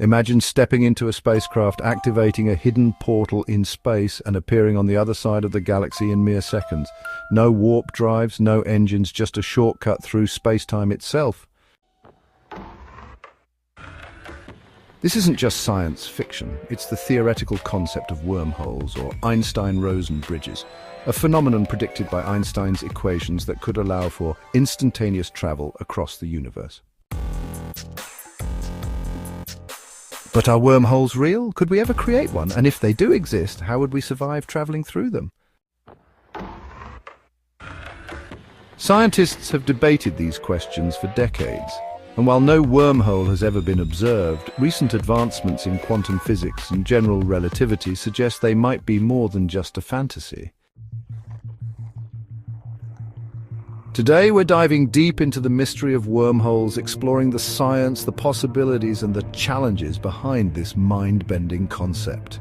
Imagine stepping into a spacecraft, activating a hidden portal in space and appearing on the other side of the galaxy in mere seconds. No warp drives, no engines, just a shortcut through space-time itself. This isn't just science fiction, it's the theoretical concept of wormholes, or Einstein-Rosen bridges, a phenomenon predicted by Einstein's equations that could allow for instantaneous travel across the universe. But are wormholes real? Could we ever create one? And if they do exist, how would we survive traveling through them? Scientists have debated these questions for decades. And while no wormhole has ever been observed, recent advancements in quantum physics and general relativity suggest they might be more than just a fantasy. Today we're diving deep into the mystery of wormholes, exploring the science, the possibilities, and the challenges behind this mind-bending concept.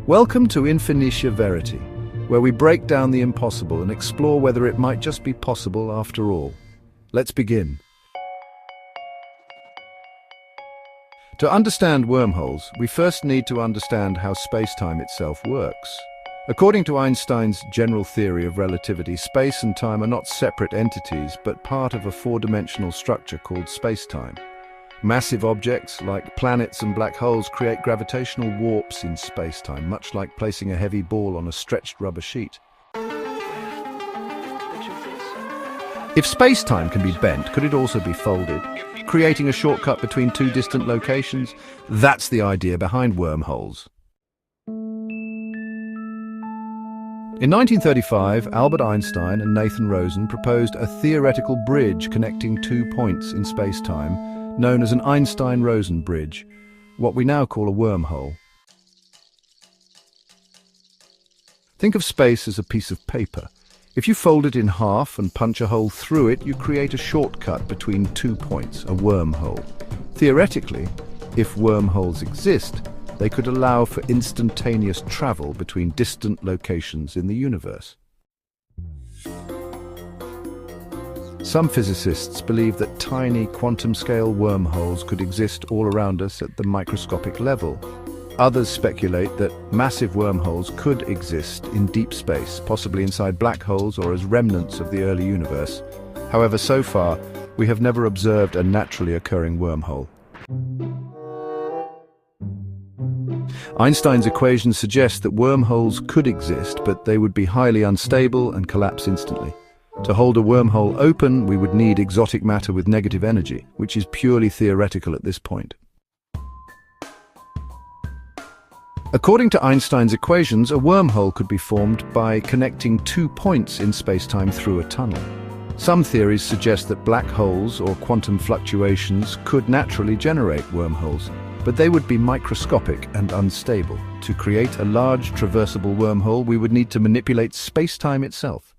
Welcome to Infinitia Verity, where we break down the impossible and explore whether it might just be possible after all. Let's begin. To understand wormholes, we first need to understand how space-time itself works. According to Einstein's general theory of relativity, space and time are not separate entities, but part of a four-dimensional structure called space-time. Massive objects, like planets and black holes, create gravitational warps in space-time, much like placing a heavy ball on a stretched rubber sheet. If space-time can be bent, could it also be folded, creating a shortcut between two distant locations? That's the idea behind wormholes. In 1935, Albert Einstein and Nathan Rosen proposed a theoretical bridge connecting two points in space-time, known as an Einstein-Rosen bridge, what we now call a wormhole. Think of space as a piece of paper. If you fold it in half and punch a hole through it, you create a shortcut between 2 points, a wormhole. Theoretically, if wormholes exist, they could allow for instantaneous travel between distant locations in the universe. Some physicists believe that tiny quantum-scale wormholes could exist all around us at the microscopic level. Others speculate that massive wormholes could exist in deep space, possibly inside black holes or as remnants of the early universe. However, so far, we have never observed a naturally occurring wormhole. Einstein's equations suggest that wormholes could exist, but they would be highly unstable and collapse instantly. To hold a wormhole open, we would need exotic matter with negative energy, which is purely theoretical at this point. According to Einstein's equations, a wormhole could be formed by connecting 2 points in space-time through a tunnel. Some theories suggest that black holes or quantum fluctuations could naturally generate wormholes, but they would be microscopic and unstable. To create a large traversable wormhole, we would need to manipulate space-time itself.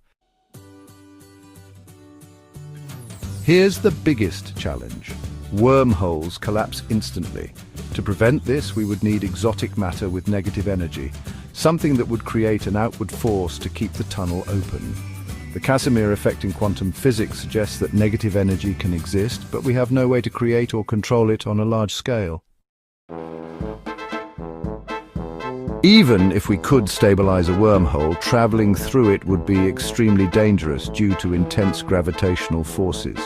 Here's the biggest challenge. Wormholes collapse instantly. To prevent this, we would need exotic matter with negative energy, something that would create an outward force to keep the tunnel open. The Casimir effect in quantum physics suggests that negative energy can exist, but we have no way to create or control it on a large scale. Even if we could stabilize a wormhole, traveling through it would be extremely dangerous due to intense gravitational forces.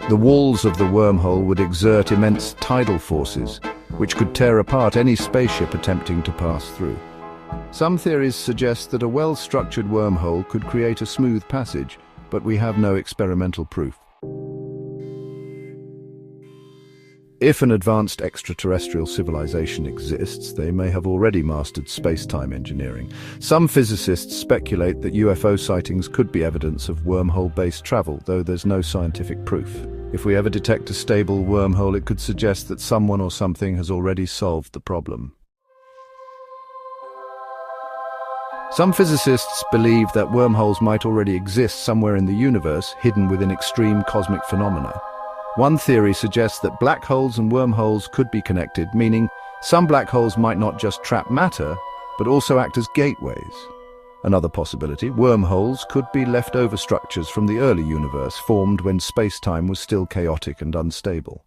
The walls of the wormhole would exert immense tidal forces, which could tear apart any spaceship attempting to pass through. Some theories suggest that a well-structured wormhole could create a smooth passage, but we have no experimental proof. If an advanced extraterrestrial civilization exists, they may have already mastered space-time engineering. Some physicists speculate that UFO sightings could be evidence of wormhole-based travel, though there's no scientific proof. If we ever detect a stable wormhole, it could suggest that someone or something has already solved the problem. Some physicists believe that wormholes might already exist somewhere in the universe, hidden within extreme cosmic phenomena. One theory suggests that black holes and wormholes could be connected, meaning some black holes might not just trap matter, but also act as gateways. Another possibility, wormholes could be leftover structures from the early universe, formed when space-time was still chaotic and unstable.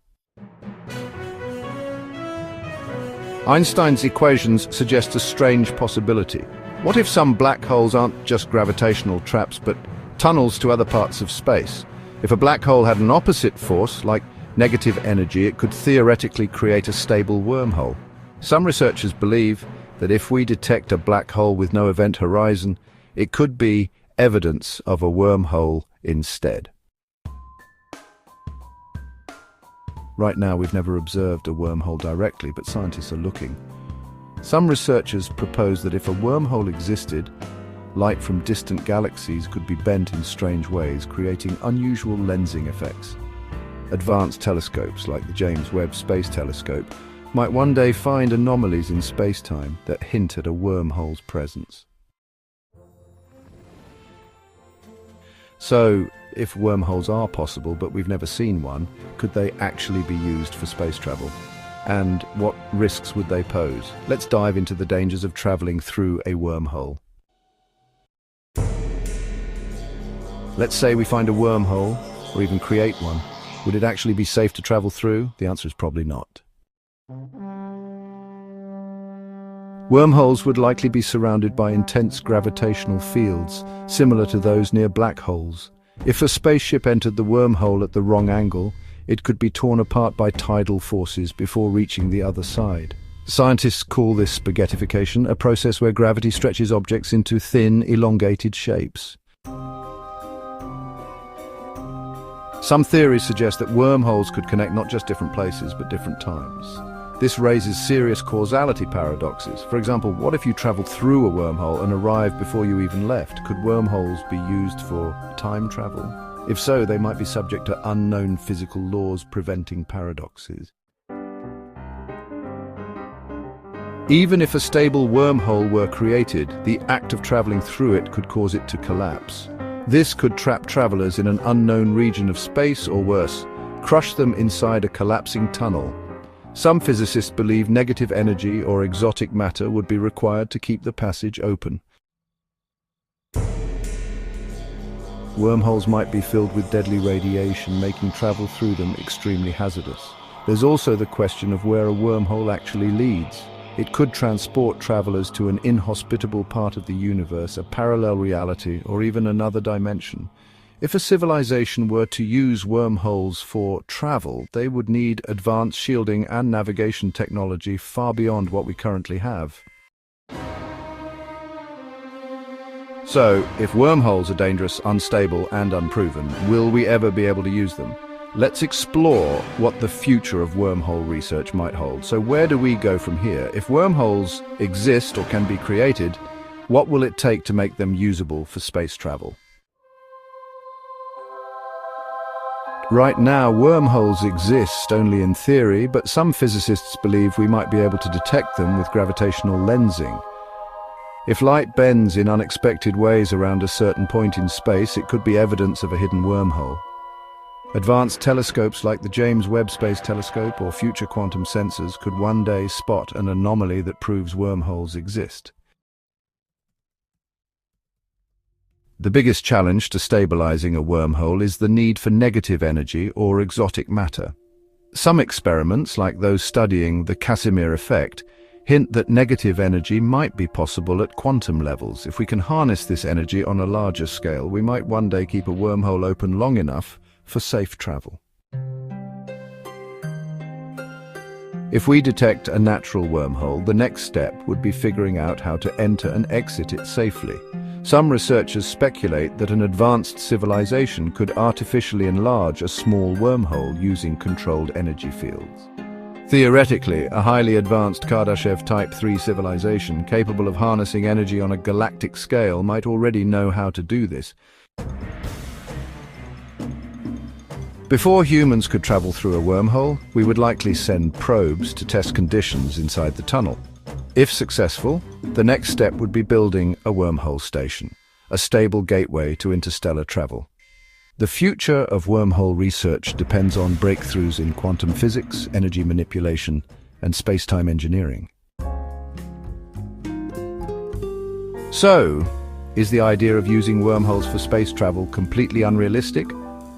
Einstein's equations suggest a strange possibility. What if some black holes aren't just gravitational traps, but tunnels to other parts of space? If a black hole had an opposite force, like negative energy, it could theoretically create a stable wormhole. Some researchers believe that if we detect a black hole with no event horizon, it could be evidence of a wormhole instead. Right now, we've never observed a wormhole directly, but scientists are looking. Some researchers propose that if a wormhole existed, light from distant galaxies could be bent in strange ways, creating unusual lensing effects. Advanced telescopes, like the James Webb Space Telescope, might one day find anomalies in space-time that hint at a wormhole's presence. So, if wormholes are possible, but we've never seen one, could they actually be used for space travel? And what risks would they pose? Let's dive into the dangers of traveling through a wormhole. Let's say we find a wormhole, or even create one. Would it actually be safe to travel through? The answer is probably not. Wormholes would likely be surrounded by intense gravitational fields, similar to those near black holes. If a spaceship entered the wormhole at the wrong angle, it could be torn apart by tidal forces before reaching the other side. Scientists call this spaghettification, a process where gravity stretches objects into thin, elongated shapes. Some theories suggest that wormholes could connect not just different places, but different times. This raises serious causality paradoxes. For example, what if you traveled through a wormhole and arrived before you even left? Could wormholes be used for time travel? If so, they might be subject to unknown physical laws preventing paradoxes. Even if a stable wormhole were created, the act of traveling through it could cause it to collapse. This could trap travelers in an unknown region of space, or worse, crush them inside a collapsing tunnel. Some physicists believe negative energy or exotic matter would be required to keep the passage open. Wormholes might be filled with deadly radiation, making travel through them extremely hazardous. There's also the question of where a wormhole actually leads. It could transport travelers to an inhospitable part of the universe, a parallel reality, or even another dimension. If a civilization were to use wormholes for travel, they would need advanced shielding and navigation technology far beyond what we currently have. So, if wormholes are dangerous, unstable, and unproven, will we ever be able to use them? Let's explore what the future of wormhole research might hold. So where do we go from here? If wormholes exist or can be created, what will it take to make them usable for space travel? Right now, wormholes exist only in theory, but some physicists believe we might be able to detect them with gravitational lensing. If light bends in unexpected ways around a certain point in space, it could be evidence of a hidden wormhole. Advanced telescopes like the James Webb Space Telescope or future quantum sensors could one day spot an anomaly that proves wormholes exist. The biggest challenge to stabilizing a wormhole is the need for negative energy or exotic matter. Some experiments, like those studying the Casimir effect, hint that negative energy might be possible at quantum levels. If we can harness this energy on a larger scale, we might one day keep a wormhole open long enough for safe travel. If we detect a natural wormhole, the next step would be figuring out how to enter and exit it safely. Some researchers speculate that an advanced civilization could artificially enlarge a small wormhole using controlled energy fields. Theoretically, a highly advanced Kardashev Type 3 civilization capable of harnessing energy on a galactic scale might already know how to do this. Before humans could travel through a wormhole, we would likely send probes to test conditions inside the tunnel. If successful, the next step would be building a wormhole station, a stable gateway to interstellar travel. The future of wormhole research depends on breakthroughs in quantum physics, energy manipulation, and space-time engineering. So, is the idea of using wormholes for space travel completely unrealistic,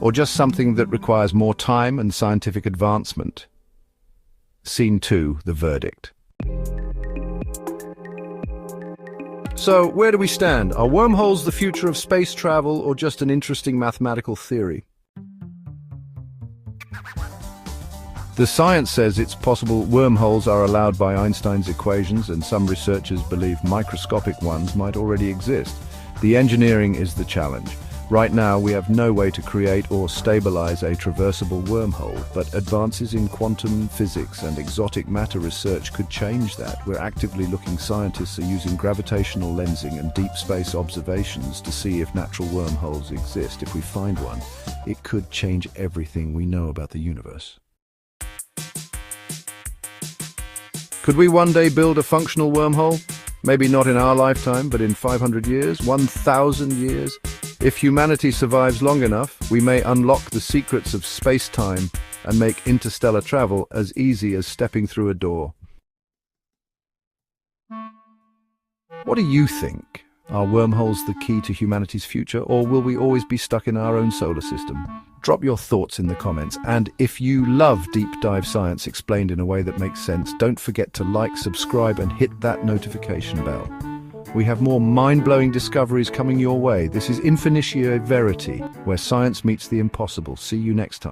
or just something that requires more time and scientific advancement? Scene 2, the verdict. So, where do we stand? Are wormholes the future of space travel or just an interesting mathematical theory? The science says it's possible wormholes are allowed by Einstein's equations, and some researchers believe microscopic ones might already exist. The engineering is the challenge. Right now, we have no way to create or stabilize a traversable wormhole, but advances in quantum physics and exotic matter research could change that. We're actively looking. Scientists are using gravitational lensing and deep space observations to see if natural wormholes exist. If we find one, it could change everything we know about the universe. Could we one day build a functional wormhole? Maybe not in our lifetime, but in 500 years, 1,000 years? If humanity survives long enough, we may unlock the secrets of space-time and make interstellar travel as easy as stepping through a door. What do you think? Are wormholes the key to humanity's future, or will we always be stuck in our own solar system? Drop your thoughts in the comments, and if you love deep dive science explained in a way that makes sense, don't forget to like, subscribe, and hit that notification bell. We have more mind-blowing discoveries coming your way. This is Infinitia Verity, where science meets the impossible. See you next time.